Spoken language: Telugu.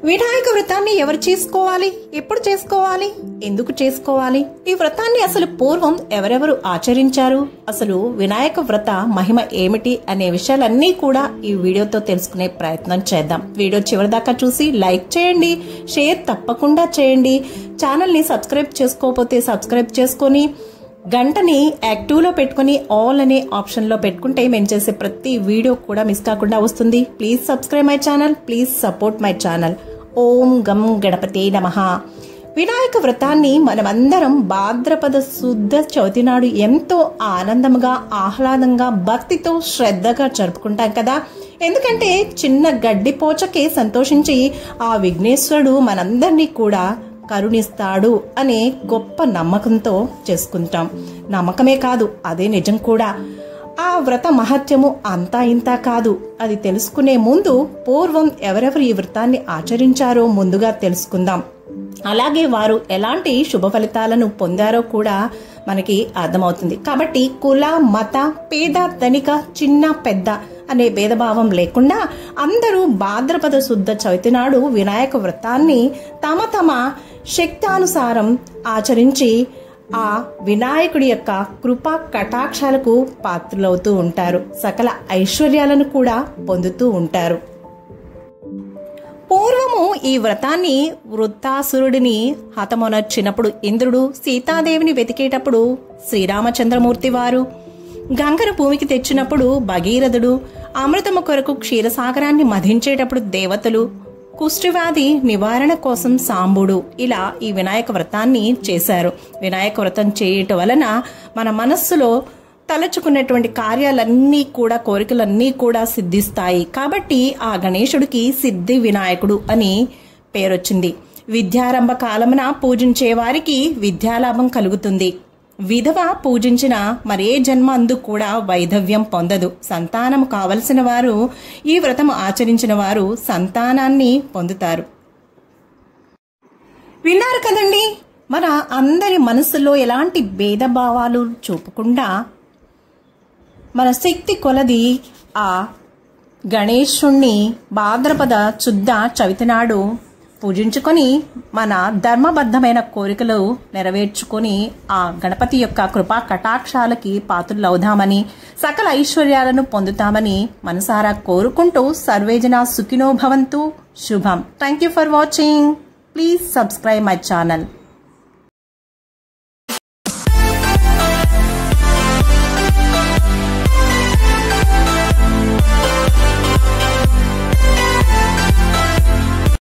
వినాయక వ్రతాన్ని ఎవరు చేసుకోవాలి, ఎప్పుడు చేసుకోవాలి, ఎందుకు చేసుకోవాలి, ఈ వ్రతాన్ని అసలు పూర్వం ఎవరెవరు ఆచరించారు, అసలు వినాయక వ్రత మహిమ ఏమిటి అనే విషయాలన్నీ కూడా ఈ వీడియోతో తెలుసుకునే ప్రయత్నం చేద్దాం. వీడియో చివరిదాకా చూసి లైక్ చేయండి, షేర్ తప్పకుండా చేయండి. ఛానల్ ని సబ్స్క్రైబ్ చేసుకోకపోతే సబ్స్క్రైబ్ చేసుకొని గంటని యాక్టివ్ లో పెట్టుకుని ఆల్ అనే ఆప్షన్ లో పెట్టుకుంటే మేము చేసే ప్రతి వీడియో కూడా మిస్ కాకుండా వస్తుంది. Please subscribe my channel, please support my channel. ఓం గం గణపతే నమః. వినాయక వ్రతాన్ని మనమందరం భాద్రపద శుద్ధ చవితి నాడు ఎంతో ఆనందంగా, ఆహ్లాదంగా, భక్తితో, శ్రద్ధగా జరుపుకుంటాం కదా. ఎందుకంటే చిన్న గడ్డిపోచకే సంతోషించి ఆ విఘ్నేశ్వరుడు మనందరినీ కూడా కరుణిస్తాడు అనే గొప్ప నమ్మకంతో చేసుకుంటాం. నమ్మకమే కాదు, అదే నిజం కూడా. ఆ వ్రత మహత్యము అంతా ఇంతా కాదు. అది తెలుసుకునే ముందు పూర్వం ఎవరెవరు ఈ వ్రతాన్ని ఆచరించారో ముందుగా తెలుసుకుందాం. అలాగే వారు ఎలాంటి శుభ ఫలితాలను పొందారో కూడా మనకి అర్థమవుతుంది. కాబట్టి కుల, మత, పేద, ధనిక, చిన్న, పెద్ద అనే భేదభావం లేకుండా అందరూ భాద్రపద శుద్ధ చవితి నాడు వినాయక వ్రతాన్ని తమ తమ శక్తానుసారం ఆచరించి ఆ వినాయకుడి యొక్క కృపా కటాక్షాలకు పాత్రులవుతూ ఉంటారు. సకల ఐశ్వర్యాలను కూడా పొందుతూ ఉంటారు. పూర్వము ఈ వ్రతాన్ని వృత్తాసురుడిని హతమొనర్చినప్పుడు ఇంద్రుడు సీతాదేవిని వెతికేటప్పుడు శ్రీరామచంద్రమూర్తి వారు, గంగను భూమికి తెచ్చినప్పుడు భగీరథుడు, అమృతము కొరకు క్షీరసాగరాన్ని మధించేటప్పుడు దేవతలు, కుష్ఠవ్యాధి నివారణ కోసం సాంబుడు, ఇలా ఈ వినాయక వ్రతాన్ని చేశారు. వినాయక వ్రతం చేయటం వలన మన మనస్సులో తలచుకున్నటువంటి కార్యాలన్నీ కూడా, కోరికలన్నీ కూడా సిద్ధిస్తాయి. కాబట్టి ఆ గణేశుడికి సిద్ధి వినాయకుడు అని పేరొచ్చింది. విద్యారంభ కాలమున పూజించే వారికి విద్యాలాభం కలుగుతుంది. విధవ పూజించిన మరే జన్మ అందు కూడా వైధవ్యం పొందదు. సంతానం కావలసిన వారు ఈ వ్రతం ఆచరించిన వారు సంతానాన్ని పొందుతారు. విన్నారు కదండి, మన అందరి మనసులో ఎలాంటి భేదభావాలు చూపకుండా మన శక్తి కొలది ఆ గణేశుణ్ణి భాద్రపద శుద్ధ చవితి నాడు పూజించుకొని మన ధర్మబద్ధమైన కోరికలు నెరవేర్చుకొని ఆ గణపతి యొక్క కృపా కటాక్షాలకి పాత్రులవుదామని, సకల ఐశ్వర్యాలను పొందుతామని మనసారా కోరుకుంటూ సర్వేజన సుఖినో భవంతు. శుభం. Thank you for watching. Please subscribe my channel.